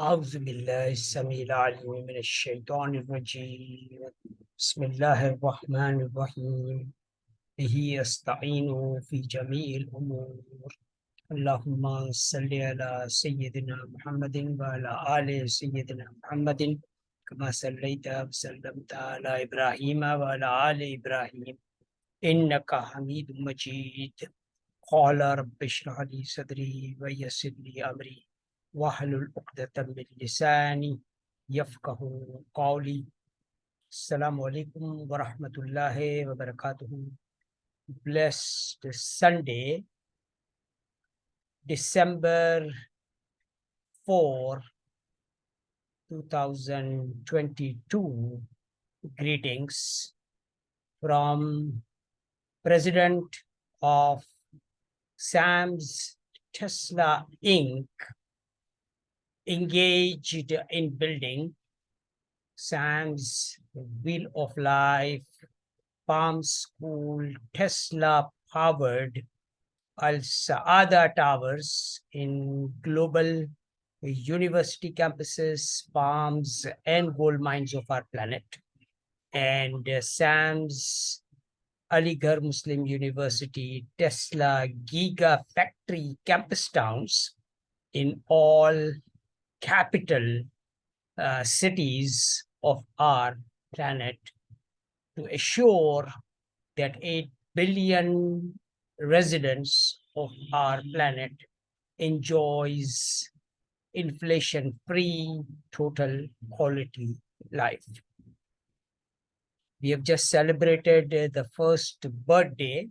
أعوذ بالله السميع العليم من الشيطان الرجيم. بسم الله الرحمن الرحيم. به أستعين في جميع الأمور. اللهم صل على سيدنا محمد وعلى آل سيدنا محمد كما صليت وسلمت على إبراهيم وعلى آل إبراهيم إنك حميد مجيد. قال رب اشرح لي صدري ويسر لي أمري واحلل عقدة من لساني يفقه قولي. السلام عليكم ورحمة الله وبركاته. Blessed Sunday, December 4, 2022. Greetings from President of SAMS Tesla Inc., engaged in building SAMS Wheel of Life, Palm School, Tesla-powered Saadah Towers in global university campuses, farms, and gold mines of our planet, and SAMS Aligarh Muslim University Tesla Gigafactory campus towns in all capital cities of our planet to assure that 8 billion residents of our planet enjoys inflation-free total quality life. We have just celebrated the first birthday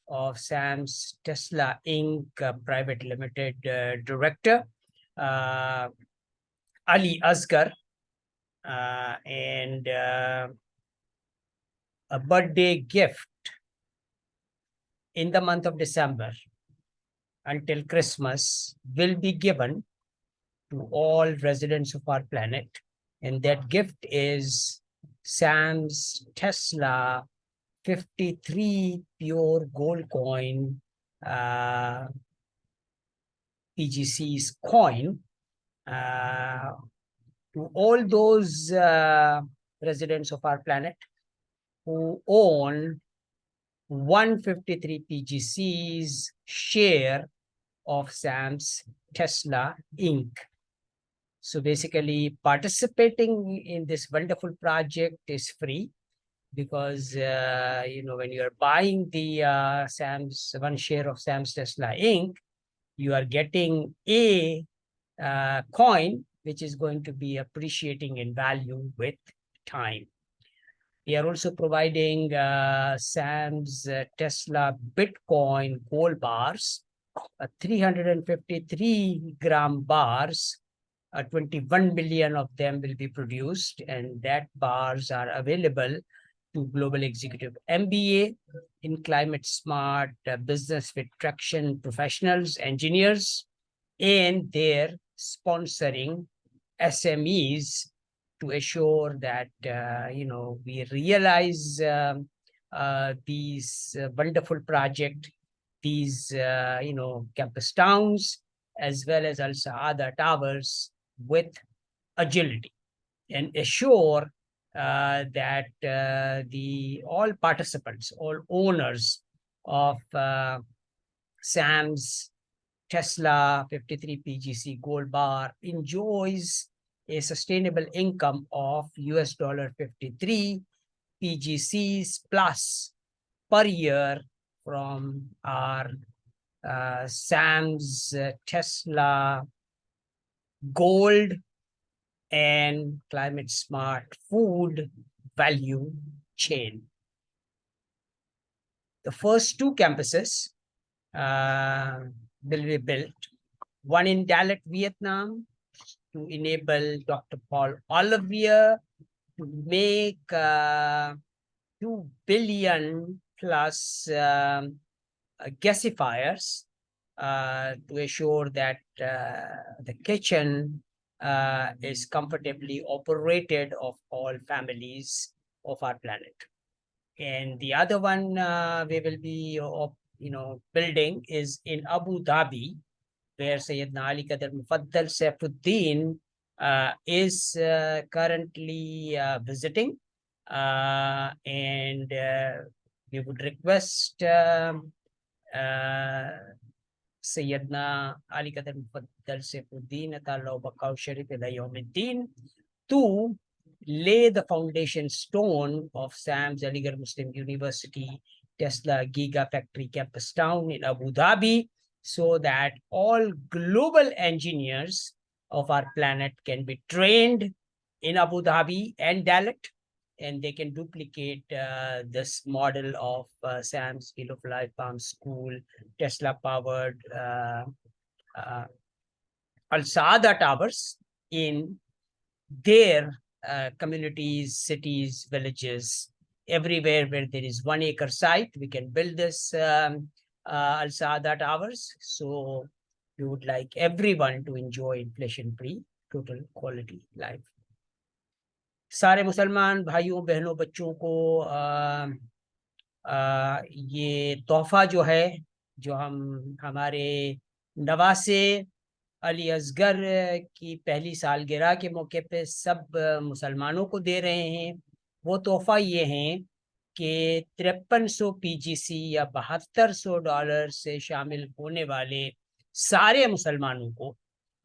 of SAMS Tesla Inc. Private Limited Director, Ali Asgar, and a birthday gift in the month of December until Christmas will be given to all residents of our planet. And that gift is SAMS Tesla 53 pure gold coin, PGCs coin, to all those residents of our planet who own 153 PGCs share of SAMS Tesla Inc. So basically, participating in this wonderful project is free because, when you're buying the SAMS, one share of SAMS Tesla Inc., you are getting a coin which is going to be appreciating in value with time. We are also providing SAMS Tesla Bitcoin gold bars, 353 gram bars. 21 million of them will be produced, and that bars are available to Global Executive MBA in climate smart business with traction professionals, engineers, and their sponsoring SMEs to assure that we realize these wonderful project, these campus towns, as well as also other towers with agility, and assure that all participants, all owners of SAMS Tesla 53 PGC gold bar enjoys a sustainable income of $53 PGCs plus per year from our SAMS Tesla gold and climate smart food value chain. The first two campuses will be built, one in Dalat, Vietnam, to enable Dr. Paul Olivier to make 2 billion plus gasifiers to assure that the kitchen is comfortably operated of all families of our planet. And the other one we will be building is in Abu Dhabi, where Sayyidina Ali Qadar Mufaddal Saifuddin is currently visiting, and we would request Sayyidina Ali Qadar Mufaddal Saifuddin Atallah Baqaw Sharif ila Yawmiddin to lay the foundation stone of SAMS Aligarh Muslim University Tesla Gigafactory Campus Town in Abu Dhabi, so that all global engineers of our planet can be trained in Abu Dhabi and Dalat, and they can duplicate this model of SAMS Wheel of Life Farm School, Tesla-powered Al-Saadah Towers in their communities, cities, villages, everywhere where there is 1 acre site, we can build this Al-Saadah Towers. So we would like everyone to enjoy inflation-free total quality life. सारे मुसलमान भाइयों बहनों बच्चों को ये तोहफा जो है, जो हम हमारे नवासे अली असगर की पहली सालगिरह के मौके पे सब मुसलमानों को दे रहे हैं, वो तोहफा ये हैं कि 5300 PGC या $7200 से शामिल होने वाले सारे मुसलमानों को,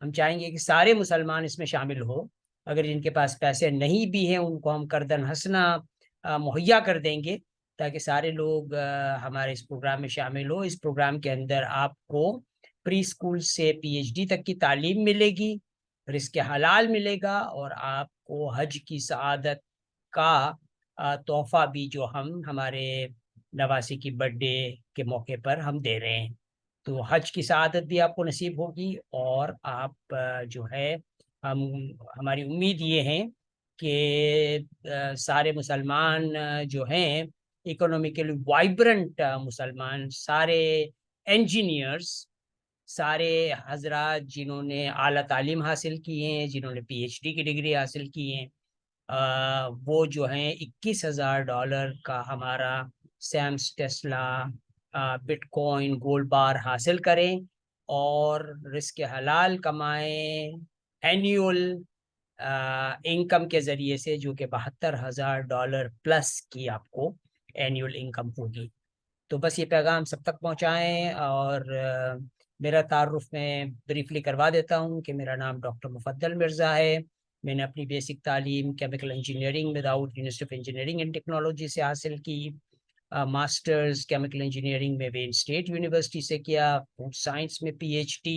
हम चाहेंगे कि सारे मुसलमान इसमें शामिल हो। अगर जिनके पास पैसे नहीं भी हैं उनको हम करदन हसना मुहैया कर देंगे, ताकि सारे लोग हमारे इस प्रोग्राम में शामिल हो। इस प्रोग्राम के अंदर आपको प्री स्कूल से PhD तक की तालीम मिलेगी, रिस्क हलाल मिलेगा, और आपको हज की सआदत का तोहफा भी जो हम हमारे नवासी की बर्थडे के मौके पर हम दे रहे हैं। तो हज की सआदत भी आपको नसीब होगी, और आप जो है हमारी उम्मीद ये है कि सारे मुसलमान जो हैं, इकोनॉमिकली वाइब्रेंट मुसलमान, सारे इंजीनियर्स, सारे हजरात जिन्होंने आला तालीम हासिल की हैं, जिन्होंने PhD की डिग्री हासिल की हैं, वो जो हैं $21,000 का हमारा Sam's Tesla bitcoin gold bar हासिल करें और रिस्क हलाल कमाएं एनुअल इनकम के ज़रिए से, जो कि $72,000 प्लस की आपको एनुअल इनकम होगी। तो बस ये पैगाम सब तक पहुँचाएँ। और मेरा तारुफ मैं ब्रीफली करवा देता हूँ कि मेरा नाम डॉक्टर मुफद्दल मिर्ज़ा है। मैंने अपनी बेसिक तालीम केमिकल इंजीनियरिंग में Dawood University of Engineering and Technology से हासिल की। मास्टर्स केमिकल इंजीनियरिंग में वेन स्टेट यूनिवर्सिटी से किया। फूड साइंस में PhD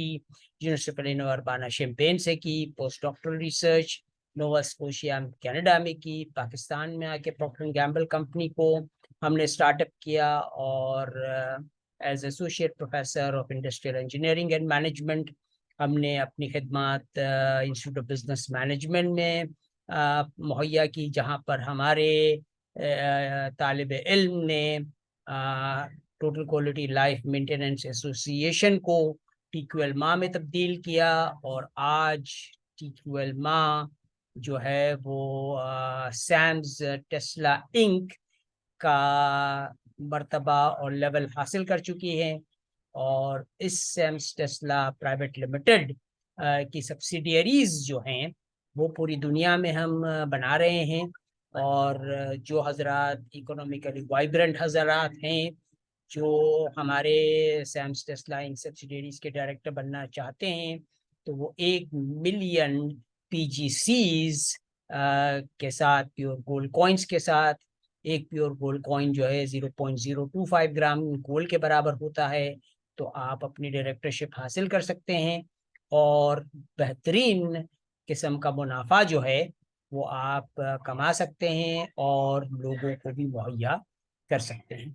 University of Urbana Champaign से की। Postdoctoral research Nova Scotia Canada में की। पाकिस्तान में आके प्रॉक्टर एंड गैम्बल कंपनी को हमने स्टार्टअप किया, और as associate professor of industrial engineering and management हमने अपनी खिदमत इंस्टीट्यूट ऑफ बिजनेस मैनेजमेंट में मुहैया की, जहाँ पर हमारे तालिब इल्म ने total quality life maintenance association को TQL माँ में तब्दील किया, और आज TQL माँ जो है वो सैम्स टेस्ला इंक का मर्तबा और लेवल हासिल कर चुकी है। और इस सैम्स टेस्ला प्राइवेट लिमिटेड की सब्सिडियरीज जो हैं वो पूरी दुनिया में हम बना रहे हैं। और जो हजरात इकोनॉमिकली वाइब्रेंट हजरात हैं, जो हमारे सैम्स टेस्ला इंक सब्सिडियरीज के डायरेक्टर बनना चाहते हैं, तो वो 1 मिलियन PGCs के साथ, प्योर गोल्ड कॉइन्स के साथ, एक प्योर गोल्ड कॉइन जो है 0.025 ग्राम गोल्ड के बराबर होता है, तो आप अपनी डायरेक्टरशिप हासिल कर सकते हैं, और बेहतरीन किस्म का मुनाफा जो है वो आप कमा सकते हैं और लोगों को भी मुहैया कर सकते हैं।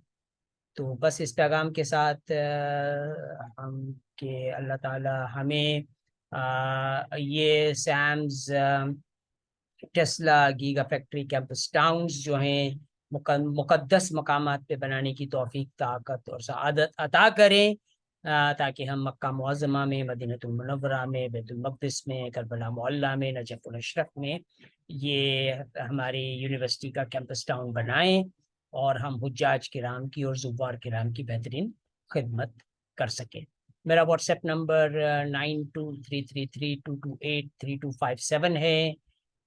तो बस इस पैगाम के साथ हम कि अल्लाह ताला हमें ये Sam's Tesla giga factory campus towns जो हैं मुकद्दस मकामात पे बनाने की तौफीक, ताकत और सआदत अता करें, ताकि हम मक्का मुअज़्ज़मा में, मदीनतुल मुनव्वरा में, बैतुल मक़दिस में, करबला मोहल्ला में, नजफ़ुल अशरफ में ये हमारी यूनिवर्सिटी का कैंपस टाउन बनाएं, और हम हुज्जाज किराम की और ज़ुव्वार किराम की बेहतरीन खिदमत कर सकें। میرا واٹس ایپ نمبر 923332283257 ہے.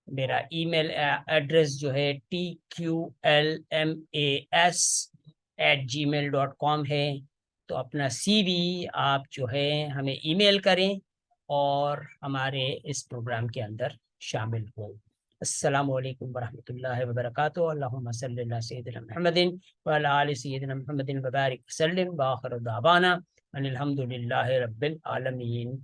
میرا ای میل ایڈریس جو ہے tqlmas@gmail.com ہے. تو اپنا سی وی آپ جو ہے ہمیں ای میل کریں اور ہمارے اس پروگرام کے اندر شامل ہو. السلام علیکم ورحمۃ اللہ وبرکاتہ. اللہم صلی علی سیدنا محمد وعلی آل سیدنا محمد وبارک وسلم. وآخر دعوانا ان الحمد للہ رب العالمین.